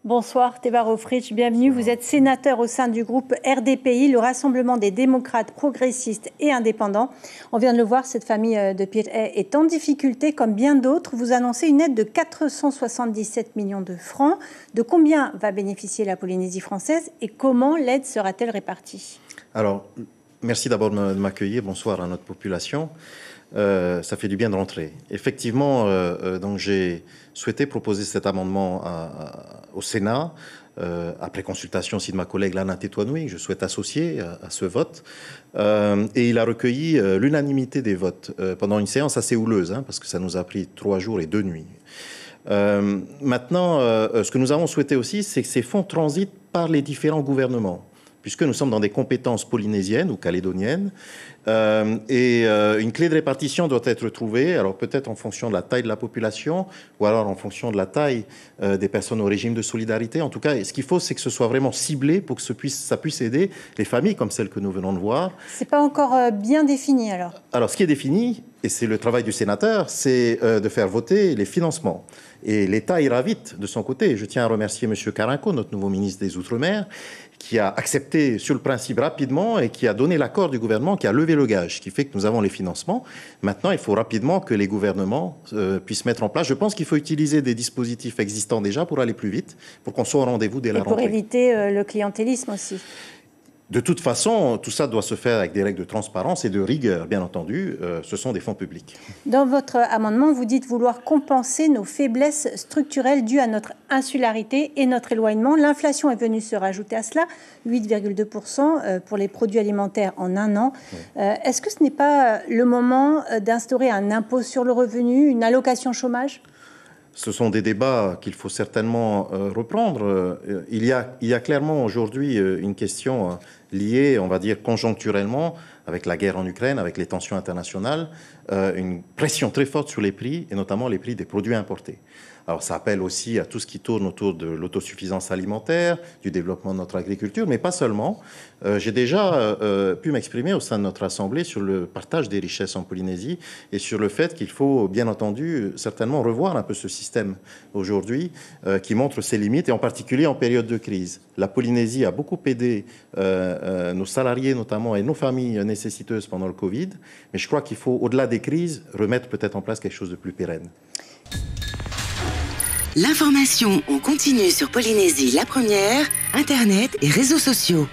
Bonsoir Teva Rohfritsch, bienvenue. Vous êtes sénateur au sein du groupe RDPI, le Rassemblement des démocrates progressistes et indépendants. On vient de le voir, cette famille de Pirret est en difficulté comme bien d'autres. Vous annoncez une aide de 477 millions de francs. De combien va bénéficier la Polynésie française et comment l'aide sera-t-elle répartie? Alors, merci d'abord de m'accueillir. Bonsoir à notre population. Ça fait du bien de rentrer. Effectivement, donc j'ai souhaité proposer cet amendement au Sénat, après consultation aussi de ma collègue Lana Tetuanui, que je souhaite associer à ce vote. Et il a recueilli l'unanimité des votes pendant une séance assez houleuse, parce que ça nous a pris 3 jours et 2 nuits. Maintenant, ce que nous avons souhaité aussi, c'est que ces fonds transitent par les différents gouvernements, puisque nous sommes dans des compétences polynésiennes ou calédoniennes. Une clé de répartition doit être trouvée, alors peut-être en fonction de la taille de la population, ou alors en fonction de la taille des personnes au régime de solidarité. En tout cas, ce qu'il faut, c'est que ce soit vraiment ciblé pour que ça puisse aider les familles comme celles que nous venons de voir. C'est pas encore bien défini alors? Alors, ce qui est défini, et c'est le travail du sénateur, c'est de faire voter les financements. Et l'État ira vite de son côté. Je tiens à remercier M. Carinco, notre nouveau ministre des Outre-mer, qui a accepté sur le principe rapidement et qui a donné l'accord du gouvernement, qui a levé le gage, ce qui fait que nous avons les financements. Maintenant, il faut rapidement que les gouvernements puissent mettre en place. Je pense qu'il faut utiliser des dispositifs existants déjà pour aller plus vite, pour qu'on soit au rendez-vous dès la rentrée. Et pour éviter le clientélisme aussi. De toute façon, tout ça doit se faire avec des règles de transparence et de rigueur, bien entendu. Ce sont des fonds publics. Dans votre amendement, vous dites vouloir compenser nos faiblesses structurelles dues à notre insularité et notre éloignement. L'inflation est venue se rajouter à cela, 8,2% pour les produits alimentaires en un an. Oui. Est-ce que ce n'est pas le moment d'instaurer un impôt sur le revenu, une allocation chômage ? Ce sont des débats qu'il faut certainement reprendre. Il y a clairement aujourd'hui une question liée, on va dire, conjoncturellement, avec la guerre en Ukraine, avec les tensions internationales, une pression très forte sur les prix, et notamment les prix des produits importés. Alors ça appelle aussi à tout ce qui tourne autour de l'autosuffisance alimentaire, du développement de notre agriculture, mais pas seulement. J'ai déjà pu m'exprimer au sein de notre Assemblée sur le partage des richesses en Polynésie et sur le fait qu'il faut, bien entendu, certainement revoir un peu ce système aujourd'hui qui montre ses limites, et en particulier en période de crise. La Polynésie a beaucoup aidé nos salariés notamment et nos familles nécessiteuses pendant le Covid, mais je crois qu'il faut, au-delà des crises, remettre peut-être en place quelque chose de plus pérenne. L'information en continu sur Polynésie la première, Internet et réseaux sociaux.